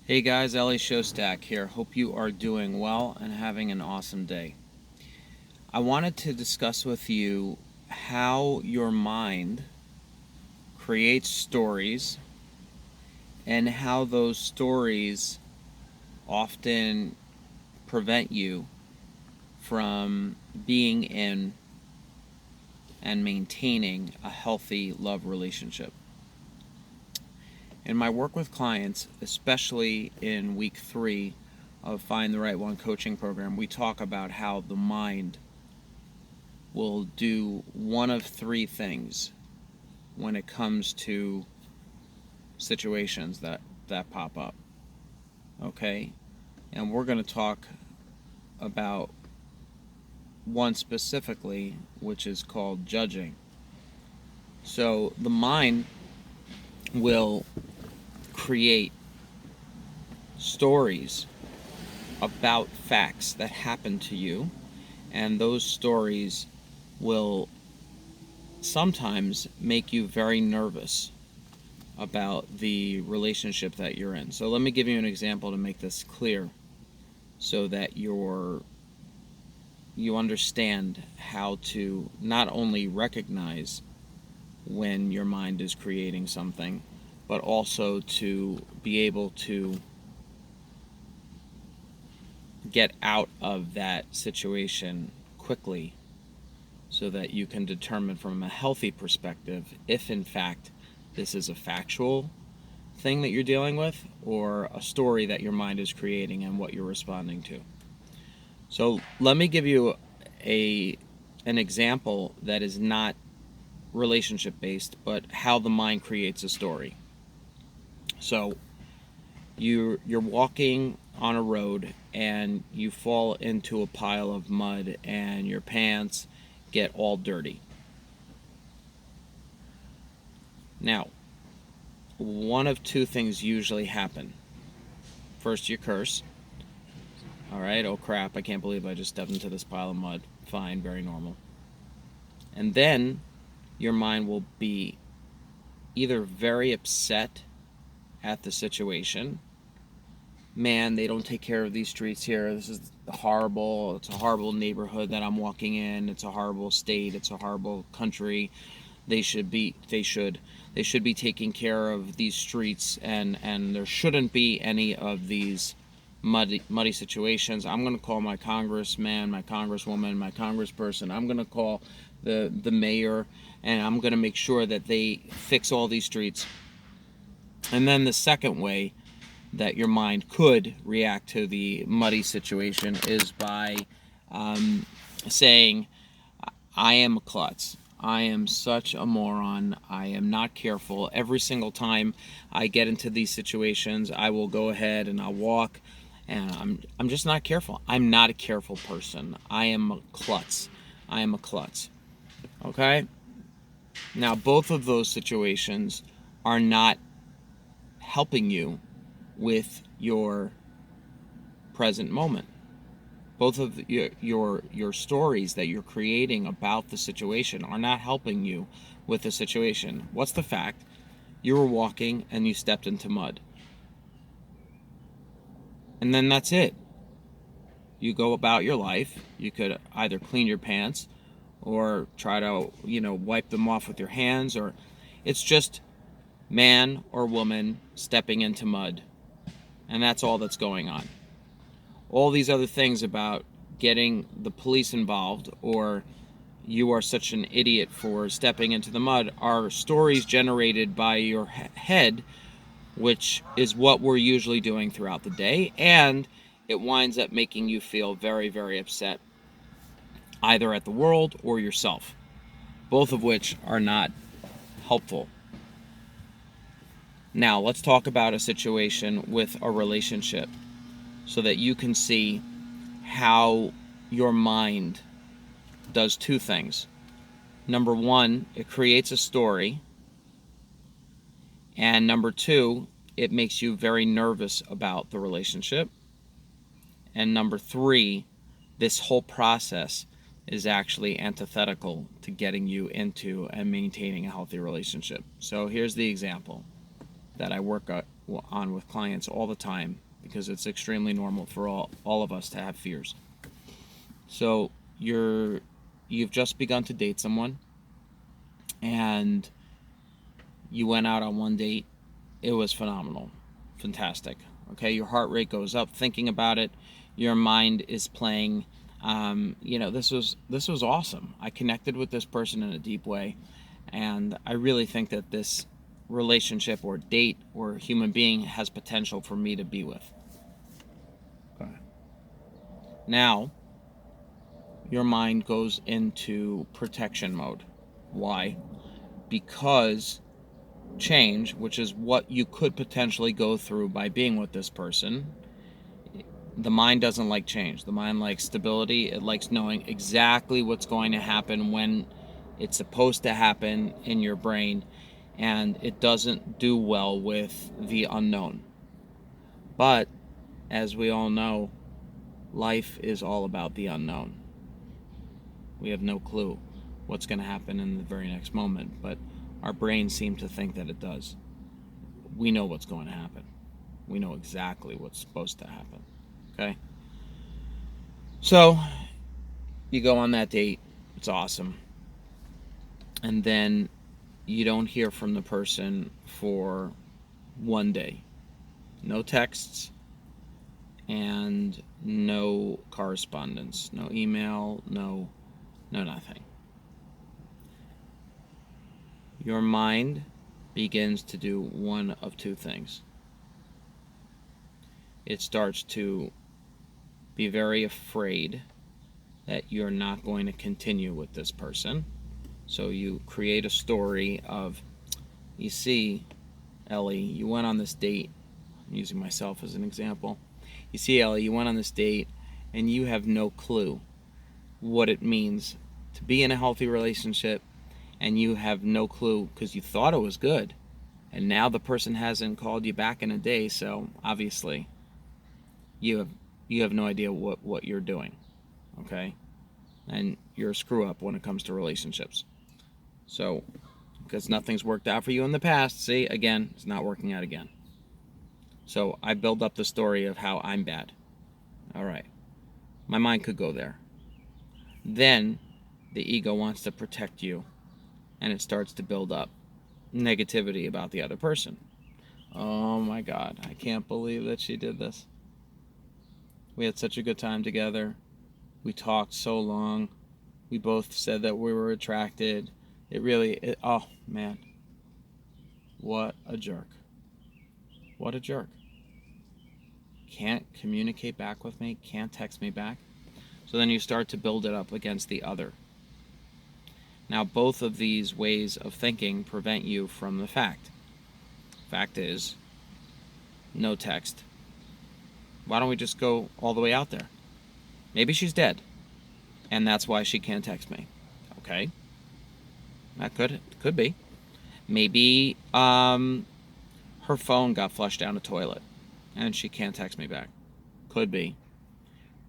Hey guys, Ellie Shostak here. Hope you are doing well and having an awesome day. I wanted to discuss with you how your mind creates stories and how those stories often prevent you from being in and maintaining a healthy love relationship. In my work with clients, especially in week 3 of Find the Right One coaching program, we talk about how the mind will do one of 3 things when it comes to situations that pop up. Okay? And we're going to talk about one specifically, which is called judging. So the mind will create stories about facts that happen to you, and those stories will sometimes make you very nervous about the relationship that you're in. So let me give you an example to make this clear so that you understand how to not only recognize when your mind is creating something, but also to be able to get out of that situation quickly so that you can determine from a healthy perspective if in fact this is a factual thing that you're dealing with or a story that your mind is creating and what you're responding to. So let me give you an example that is not relationship based, but how the mind creates a story. So you're walking on a road and you fall into a pile of mud and your pants get all dirty. Now, one of 2 things usually happen. First, you curse. All right, oh crap, I can't believe I just stepped into this pile of mud. Fine, very normal. And then your mind will be either very upset at the situation. Man, they don't take care of these streets here. This is horrible. It's a horrible neighborhood that I'm walking in. It's a horrible state. It's a horrible country. They should be taking care of these streets, and there shouldn't be any of these muddy situations. I'm going to call my congressman, my congresswoman, my congressperson. I'm going to call the mayor, and I'm going to make sure that they fix all these streets. And then the second way that your mind could react to the muddy situation is by saying, I am a klutz. I am such a moron. I am not careful. Every single time I get into these situations, I will go ahead and I'll walk, and I'm just not careful. I'm not a careful person. I am a klutz. I am a klutz. Okay? Now, both of those situations are not helping you with your present moment. Both of your stories that you're creating about the situation are not helping you with the situation. What's the fact? You were walking and you stepped into mud. And then that's it. You go about your life. You could either clean your pants or try to, wipe them off with your hands, or it's just man or woman stepping into mud. And that's all that's going on. All these other things about getting the police involved or you are such an idiot for stepping into the mud are stories generated by your head, which is what we're usually doing throughout the day, and it winds up making you feel very, very upset, either at the world or yourself, both of which are not helpful. Now, let's talk about a situation with a relationship so that you can see how your mind does 2 things. Number 1, it creates a story. And number 2, it makes you very nervous about the relationship. And number 3, this whole process is actually antithetical to getting you into and maintaining a healthy relationship. So here's the example that I work on with clients all the time because it's extremely normal for all of us to have fears. So you've just begun to date someone, and you went out on one date. It was phenomenal, fantastic. Okay, your heart rate goes up thinking about it. Your mind is playing. This was awesome. I connected with this person in a deep way, and I really think that this relationship or date or human being has potential for me to be with. Okay. Now, your mind goes into protection mode. Why? Because change, which is what you could potentially go through by being with this person, the mind doesn't like change. The mind likes stability. It likes knowing exactly what's going to happen when it's supposed to happen in your brain, and it doesn't do well with the unknown. But as we all know, life is all about the unknown. We have no clue what's going to happen in the very next moment, but our brains seem to think that it does. We know what's going to happen. We know exactly what's supposed to happen. Okay? So, you go on that date. It's awesome. And then you don't hear from the person for one day. No texts and no correspondence. No email, no nothing. Your mind begins to do one of two things. It starts to be very afraid that you're not going to continue with this person. So you create a story of, you see, Ellie, you went on this date. I'm using myself as an example. You see, Ellie, you went on this date and you have no clue what it means to be in a healthy relationship, and you have no clue because you thought it was good, and now the person hasn't called you back in a day, so obviously you have no idea what you're doing, okay? And you're a screw up when it comes to relationships. So, because nothing's worked out for you in the past, see, again, it's not working out again. So I build up the story of how I'm bad. All right. My mind could go there. Then the ego wants to protect you, and it starts to build up negativity about the other person. Oh my God, I can't believe that she did this. We had such a good time together. We talked so long. We both said that we were attracted. Oh man. What a jerk. What a jerk. Can't communicate back with me, can't text me back. So then you start to build it up against the other. Now, both of these ways of thinking prevent you from the fact. Fact is, no text. Why don't we just go all the way out there? Maybe she's dead, and that's why she can't text me. Okay, that could be. Maybe her phone got flushed down a toilet, and she can't text me back. Could be.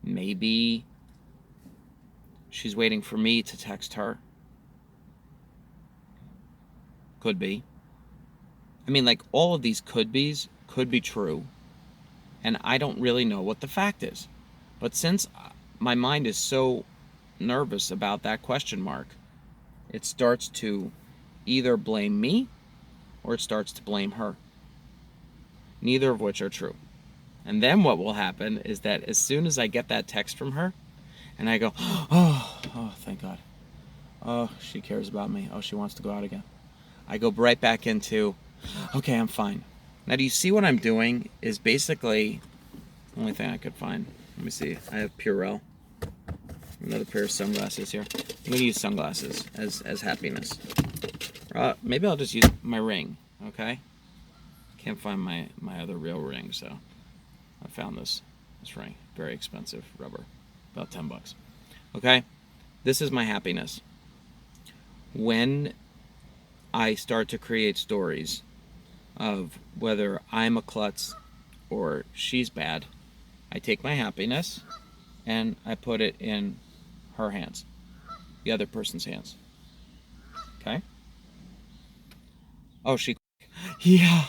Maybe she's waiting for me to text her. Could be. I mean, like, all of these could be's could be true, and I don't really know what the fact is. But since my mind is so nervous about that question mark, it starts to either blame me or it starts to blame her. Neither of which are true. And then what will happen is that as soon as I get that text from her, and I go, oh, thank God. Oh, she cares about me. Oh, she wants to go out again. I go right back into, okay, I'm fine. Now, do you see what I'm doing is basically the only thing I could find. Let me see. I have Purell. Another pair of sunglasses here. I'm going to use sunglasses as happiness. Maybe I'll just use my ring, okay? Can't find my other real ring, so I found this ring. Very expensive rubber. About $10. Okay? This is my happiness. When I start to create stories of whether I'm a klutz or she's bad, I take my happiness and I put it in her hands, the other person's hands. Okay? Oh, Yeah.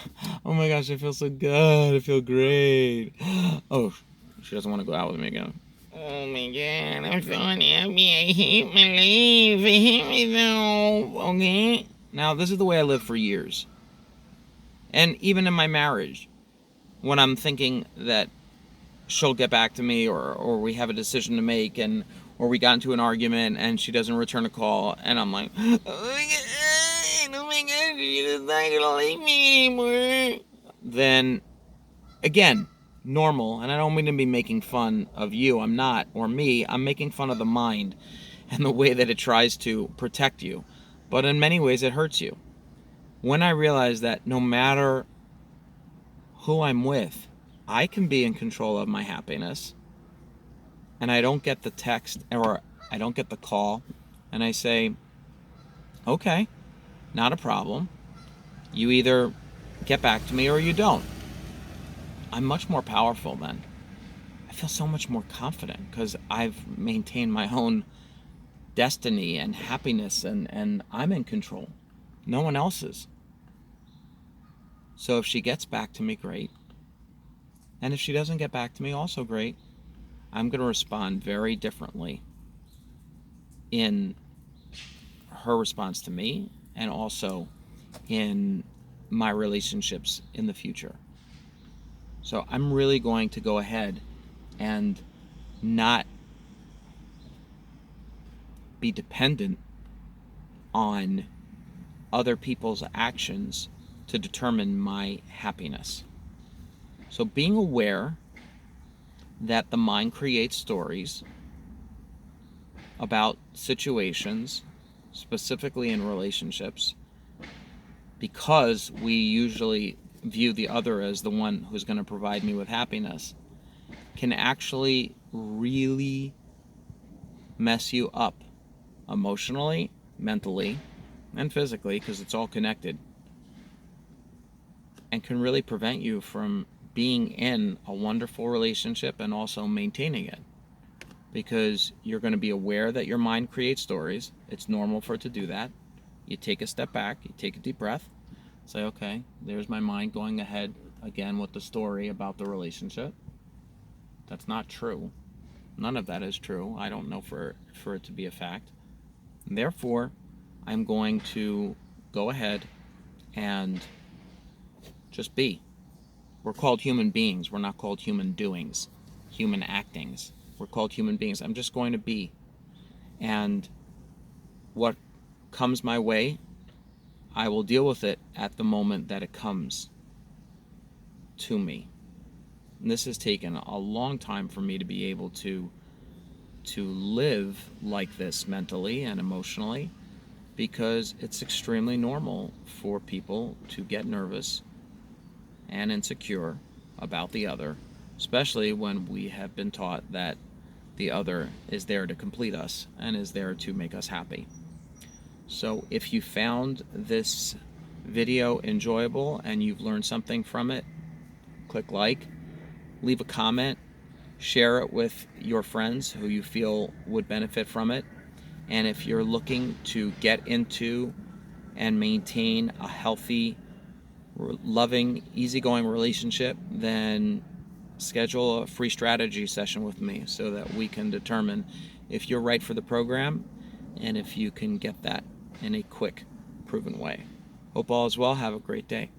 Oh my gosh, I feel so good. I feel great. Oh, she doesn't want to go out with me again. Oh my god, I'm so unhappy. I hate my life. I hate myself. Okay? Now, this is the way I lived for years. And even in my marriage, when I'm thinking that she'll get back to me, or we have a decision to make, and or we got into an argument and she doesn't return a call, and I'm like, oh my god, she's not gonna like me anymore. Then again, normal, and I don't mean to be making fun of you, I'm not, or me, I'm making fun of the mind and the way that it tries to protect you. But in many ways it hurts you. When I realize that no matter who I'm with, I can be in control of my happiness, and I don't get the text or I don't get the call, and I say, okay, not a problem. You either get back to me or you don't. I'm much more powerful then. I feel so much more confident because I've maintained my own destiny and happiness, and I'm in control. No one else is. So if she gets back to me, great. And if she doesn't get back to me, also great. I'm going to respond very differently in her response to me, and also in my relationships in the future. So I'm really going to go ahead and not be dependent on other people's actions to determine my happiness. So being aware that the mind creates stories about situations, specifically in relationships, because we usually view the other as the one who's going to provide me with happiness, can actually really mess you up emotionally, mentally, and physically, because it's all connected, and can really prevent you from being in a wonderful relationship and also maintaining it, because you're going to be aware that your mind creates stories. It's normal for it to do that. You take a step back, you take a deep breath, say, okay, there's my mind going ahead again with the story about the relationship. That's not true. None of that is true. I don't know for it to be a fact. And therefore, I'm going to go ahead and just be. We're called human beings. We're not called human doings, human actings. We're called human beings. I'm just going to be. And what comes my way, I will deal with it at the moment that it comes to me. And this has taken a long time for me to be able to live like this mentally and emotionally, because it's extremely normal for people to get nervous and insecure about the other, especially when we have been taught that the other is there to complete us and is there to make us happy. So if you found this video enjoyable and you've learned something from it, click like, leave a comment, share it with your friends who you feel would benefit from it. And if you're looking to get into and maintain a healthy, loving, easygoing relationship, then schedule a free strategy session with me so that we can determine if you're right for the program and if you can get that in a quick, proven way. Hope all is well. Have a great day.